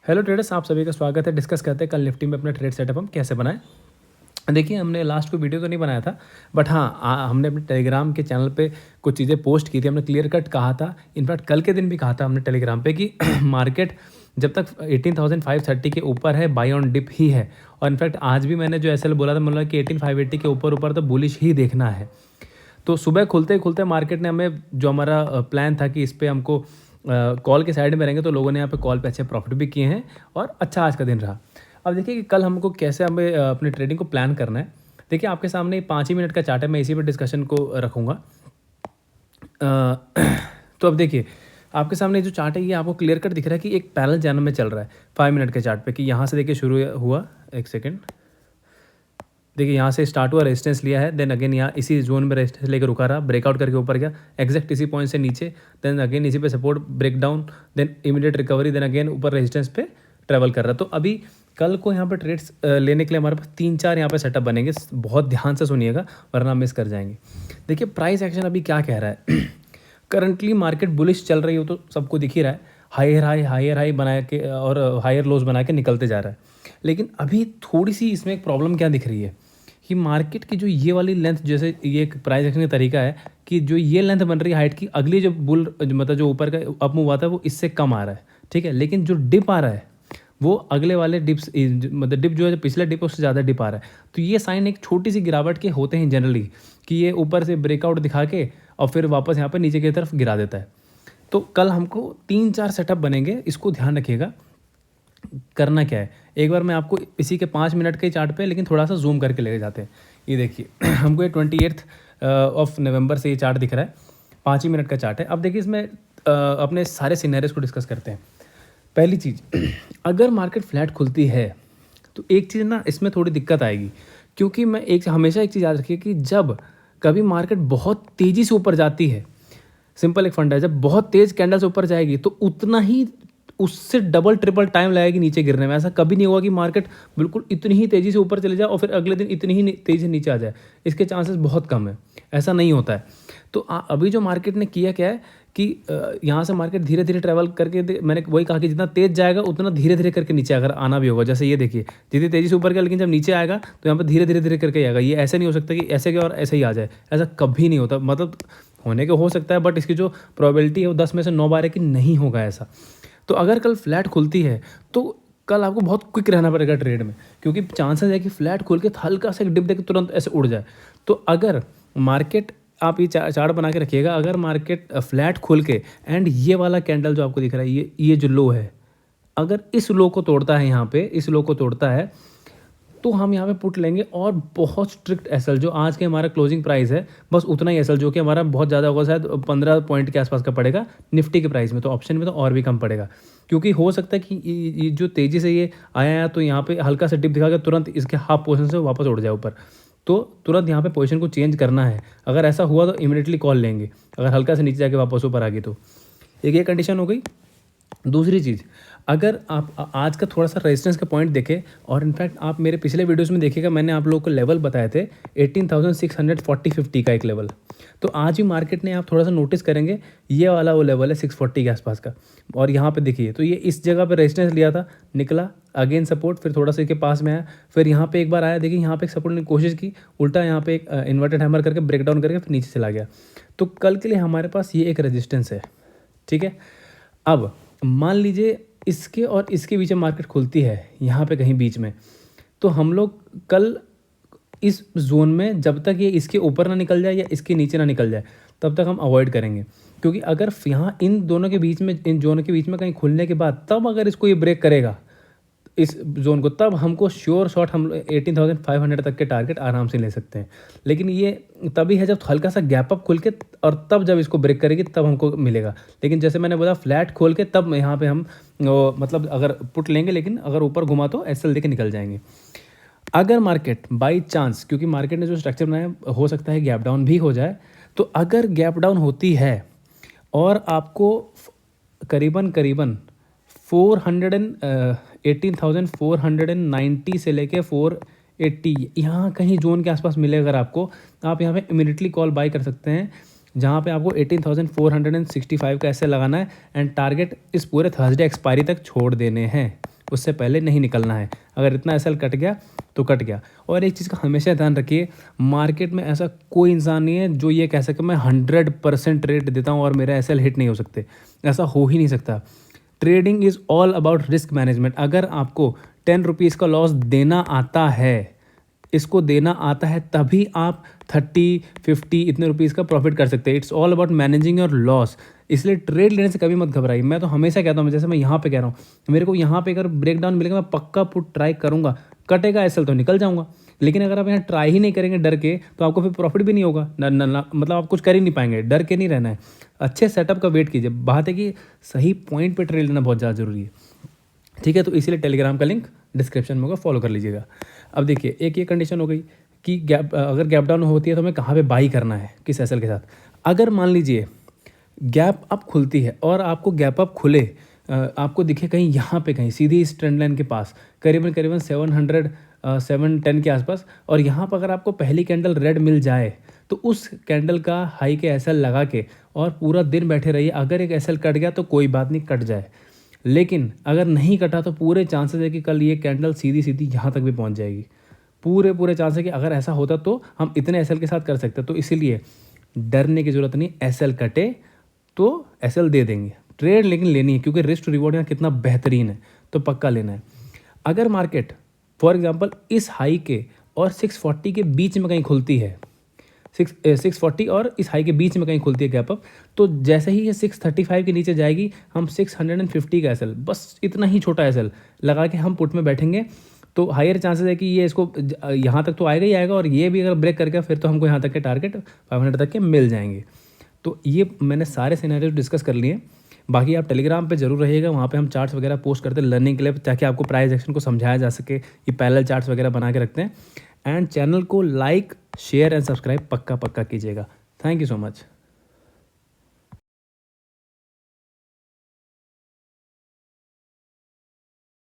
Hello traders, आप सभी का स्वागत है। डिस्कस करते हैं कल निफ्टी में अपना ट्रेड सेटअप हम कैसे बनाएं। देखिए, हमने लास्ट को वीडियो तो नहीं बनाया था, बट हाँ हमने अपने टेलीग्राम के चैनल पे कुछ चीज़ें पोस्ट की थी। हमने क्लियर कट कहा था, इनफैक्ट कल के दिन भी कहा था हमने टेलीग्राम पे कि मार्केट जब तक 18,530 के ऊपर है बाई ऑन डिप ही है। और इनफैक्ट आज भी मैंने जो एसएल बोला था, मतलब कि 18,580 के ऊपर तो बुलिश ही देखना है। तो सुबह खुलते खुलते मार्केट ने हमें, जो हमारा प्लान था कि इस पर हमको कॉल के साइड में रहेंगे, तो लोगों ने यहाँ पे कॉल पे अच्छे प्रॉफिट भी किए हैं और अच्छा आज का दिन रहा। अब देखिए कि कल हमको कैसे हमें अपने ट्रेडिंग को प्लान करना है। देखिए, आपके सामने 5 ही मिनट का चार्ट है, मैं इसी पर डिस्कशन को रखूँगा। तो अब देखिए, आपके सामने जो चार्ट है ये आपको क्लियर कट दिख रहा है कि एक पैरेलल चैनल में चल रहा है 5 मिनट के चार्ट पे। कि यहाँ से देखिए शुरू हुआ, एक सेकेंड, देखिए यहाँ से स्टार्ट हुआ, रेजिस्टेंस लिया है, देन अगेन यहाँ इसी जोन में रेजिस्टेंस लेकर रुका रहा, ब्रेकआउट करके ऊपर गया एग्जैक्ट इसी पॉइंट से नीचे, देन अगेन इसी पे support, break down, then immediate recovery, then again ऊपर रेजिस्टेंस पे ट्रैवल कर रहा है। तो अभी कल को यहाँ पर ट्रेड्स लेने के लिए हमारे पास 3-4 यहाँ पे सेटअप बनेंगे। बहुत ध्यान से सुनिएगा वरना मिस कर जाएंगे। देखिए, प्राइस एक्शन अभी क्या कह रहा है। करंटली मार्केट बुलिश चल रही हो तो सबको दिख ही रहा है, हायर हाई बना के और हायर लोज बना के निकलते जा रहा है। लेकिन अभी थोड़ी सी इसमें एक प्रॉब्लम क्या दिख रही है कि मार्केट की जो ये वाली लेंथ, जैसे ये एक प्राइस एक्शन का तरीका है कि जो ये लेंथ बन रही है हाइट की, अगली जो बुल मतलब जो ऊपर का अप मूव आता है वो इससे कम आ रहा है, ठीक है। लेकिन जो डिप आ रहा है वो अगले वाले डिप्स, मतलब डिप जो है पिछले डिप उससे ज़्यादा डिप आ रहा है। तो ये साइन एक छोटी सी गिरावट के होते हैं जनरली, कि ये ऊपर से ब्रेकआउट दिखा के और फिर वापस यहाँ पर नीचे की तरफ गिरा देता है। तो कल हमको 3-4 सेटअप बनेंगे, इसको ध्यान रखिएगा। करना क्या है, एक बार मैं आपको इसी के 5 मिनट के चार्ट पे लेकिन थोड़ा सा जूम करके लेके जाते हैं। ये देखिए हमको ये 28 ऑफ नवंबर से ये चार्ट दिख रहा है, 5 ही मिनट का चार्ट है। अब देखिए, इसमें अपने सारे सिनेरियोस को डिस्कस करते हैं। पहली चीज़, अगर मार्केट फ्लैट खुलती है तो एक चीज़ ना इसमें थोड़ी दिक्कत आएगी, क्योंकि मैं हमेशा एक चीज़ याद रखिए कि जब कभी मार्केट बहुत तेज़ी से ऊपर जाती है, सिंपल एक फंडा है, जब बहुत तेज़ कैंडल से ऊपर जाएगी तो उतना ही उससे डबल ट्रिपल टाइम लगेगी नीचे गिरने में। ऐसा कभी नहीं होगा कि मार्केट बिल्कुल इतनी ही तेज़ी से ऊपर चले जाए और फिर अगले दिन इतनी ही तेज़ी से नीचे आ जाए। इसके चांसेस बहुत कम है, ऐसा नहीं होता है। तो अभी जो मार्केट ने किया क्या है कि यहाँ से मार्केट धीरे धीरे ट्रैवल करके, मैंने वही कहा कि जितना तेज़ जाएगा उतना धीरे धीरे करके नीचे अगर आना भी होगा। जैसे ये देखिए, जितनी तेज़ी से ऊपर गया लेकिन जब नीचे आएगा तो यहाँ पर धीरे धीरे धीरे करके आएगा। ये ऐसे नहीं हो सकता कि ऐसे गया और ऐसे ही आ जाए, ऐसा कभी नहीं होता। मतलब होने के हो सकता है, बट इसकी जो प्रोबेबिलिटी है वो 10 में से 9 बार है कि नहीं होगा ऐसा। तो अगर कल फ्लैट खुलती है तो कल आपको बहुत क्विक रहना पड़ेगा ट्रेड में, क्योंकि चांसेस है कि फ्लैट खुल के हल्का सा एक डिप देकर तुरंत ऐसे उड़ जाए। तो अगर मार्केट, आप ये चार्ट बना के रखिएगा, अगर मार्केट फ्लैट खुल के एंड ये वाला कैंडल जो आपको दिख रहा है, ये जो लो है, अगर इस लो को तोड़ता है, यहाँ पे इस लो को तोड़ता है, तो हम यहाँ पे पुट लेंगे और बहुत स्ट्रिक्ट एसएल, जो आज के हमारा क्लोजिंग प्राइस है बस उतना ही एसएल, जो कि हमारा बहुत ज़्यादा होगा, शायद 15 पॉइंट के आसपास का पड़ेगा निफ्टी के प्राइस में। तो ऑप्शन में तो और भी कम पड़ेगा, क्योंकि हो सकता है कि ये जो तेज़ी से ये आया है तो यहाँ पे हल्का सा डिप दिखा के तुरंत इसके हाफ पोजीशन से वापस उड़ जाए ऊपर। तो तुरंत यहाँ पे पोजीशन को चेंज करना है। अगर ऐसा हुआ तो इमीडिएटली कॉल लेंगे, अगर हल्का से नीचे जाके वापस ऊपर आ गई तो। एक ये कंडीशन हो गई। दूसरी चीज़, अगर आप आज का थोड़ा सा रेजिस्टेंस का पॉइंट देखें, और इनफैक्ट आप मेरे पिछले वीडियोस में देखिएगा, मैंने आप लोगों को लेवल बताए थे 18,640-50 का एक लेवल। तो आज भी मार्केट ने, आप थोड़ा सा नोटिस करेंगे, ये वाला वो लेवल है 640 के आसपास का। और यहाँ पे देखिए, तो ये इस जगह पे रेजिस्टेंस लिया था, निकला, अगेन सपोर्ट, फिर थोड़ा सा इसके पास में आया, फिर यहाँ पे एक बार आया, देखिए यहाँ पे सपोर्ट ने कोशिश की, उल्टा यहाँ पे एक इन्वर्टेड हैमर करके ब्रेकडाउन करके फिर नीचे चला गया। तो कल के लिए हमारे पास ये एक रेजिस्टेंस है, ठीक है। अब मान लीजिए इसके और इसके बीच में मार्केट खुलती है, यहाँ पे कहीं बीच में, तो हम लोग कल इस जोन में, जब तक ये इसके ऊपर ना निकल जाए या इसके नीचे ना निकल जाए, तब तक हम अवॉइड करेंगे। क्योंकि अगर यहाँ इन दोनों के बीच में, इन जोनों के बीच में कहीं खुलने के बाद, तब अगर इसको ये ब्रेक करेगा इस जोन को, तब हमको श्योर शॉट हम 18,500 तक के टारगेट आराम से ले सकते हैं। लेकिन ये तभी है जब हल्का सा गैप अप खुल के, और तब जब इसको ब्रेक करेगी तब हमको मिलेगा। लेकिन जैसे मैंने बोला, फ्लैट खोल के तब यहाँ पे हम मतलब अगर पुट लेंगे, लेकिन अगर ऊपर घुमा तो एसएल देके निकल जाएंगे। अगर मार्केट बाई चांस, क्योंकि मार्केट ने जो स्ट्रक्चर बनाया, हो सकता है गैप डाउन भी हो जाए, तो अगर गैप डाउन होती है और आपको करीबन 18,490 से लेके 480 यहाँ कहीं जोन के आसपास मिले अगर आपको, आप यहाँ पे इमीडिएटली कॉल बाय कर सकते हैं, जहाँ पे आपको 18,465 का ऐसे लगाना है एंड टारगेट इस पूरे थर्सडे एक्सपायरी तक छोड़ देने हैं। उससे पहले नहीं निकलना है। अगर इतना एसएल कट गया तो कट गया। और एक चीज़ का हमेशा ध्यान रखिए, मार्केट में ऐसा कोई इंसान नहीं है जो ये कह सके मैं 100% ट्रेड देता हूँ और मेरा एसएल हिट नहीं हो सकते, ऐसा हो ही नहीं सकता। Trading is all about risk management. अगर आपको 10 रुपीज़ का लॉस देना आता है, इसको देना आता है, तभी आप 30-50 इतने रुपीज़ का प्रॉफिट कर सकते हैं। It's all about managing your loss. इसलिए ट्रेड लेने से कभी मत घबराइए। मैं तो हमेशा कहता हूँ, जैसे मैं यहाँ पे कह रहा हूँ, मेरे को यहाँ पे अगर ब्रेक डाउन मिलेगा मैं पक्का पुट ट्राई करूँगा, कटेगा एसएल तो निकल जाऊँगा। लेकिन अगर आप यहाँ ट्राई ही नहीं करेंगे डर के, तो आपको फिर प्रॉफिट भी नहीं होगा, मतलब आप कुछ कर ही नहीं पाएंगे। डर के नहीं रहना है, अच्छे सेटअप का वेट कीजिए। बात है कि सही पॉइंट पर ट्रेड लेना बहुत ज़्यादा ज़रूरी है, ठीक है। तो इसीलिए टेलीग्राम का लिंक डिस्क्रिप्शन में होगा, फॉलो कर लीजिएगा। अब देखिए, एक ये कंडीशन हो गई कि अगर गैप डाउन होती है तो हमें कहाँ पे बाई करना है, किस एसएल के साथ। अगर मान लीजिए गैप अप खुलती है और आपको गैप अप खुले, आपको दिखे कहीं यहाँ पे, कहीं सीधी इस ट्रेंड लाइन के पास, करीबन 710 के आसपास, और यहाँ पर अगर आपको पहली कैंडल रेड मिल जाए तो उस कैंडल का हाई के एसएल लगा के और पूरा दिन बैठे रहिए। अगर एक एसएल कट गया तो कोई बात नहीं, कट जाए, लेकिन अगर नहीं कटा तो पूरे चांसेस है कि कल ये कैंडल सीधी सीधी यहाँ तक भी पहुँच जाएगी। पूरे चांस है कि अगर ऐसा होता तो हम इतने एसएल के साथ कर सकते। तो इसीलिए डरने की ज़रूरत नहीं, एसएल कटे तो एसएल दे देंगे, ट्रेड लेकिन लेनी है, क्योंकि रिस्क टू रिवॉर्ड यहाँ कितना बेहतरीन है, तो पक्का लेना है। अगर मार्केट फॉर एग्जांपल इस हाई के और 640 के बीच में कहीं खुलती है, 640 और इस हाई के बीच में कहीं खुलती है गैप अप, तो जैसे ही ये 635 के नीचे जाएगी, हम 650 का एसएल, बस इतना ही छोटा एसएल लगा के हम पुट में बैठेंगे, तो हायर चांसेस है कि ये इसको यहाँ तक तो आएगा ही आएगा, और ये भी अगर ब्रेक करके फिर तो हमको यहाँ तक के टारगेट 500 तक के मिल जाएंगे। तो ये मैंने सारे सिनेरियो डिस्कस कर लिए। बाकी आप टेलीग्राम पे जरूर रहिएगा, वहाँ पे हम चार्ट्स वगैरह पोस्ट करते हैं लर्निंग के लिए, ताकि आपको प्राइस एक्शन को समझाया जा सके। ये पैरेलल चार्ट्स वगैरह बना के रखते हैं। एंड चैनल को लाइक, शेयर एंड सब्सक्राइब पक्का कीजिएगा। Thank you so much.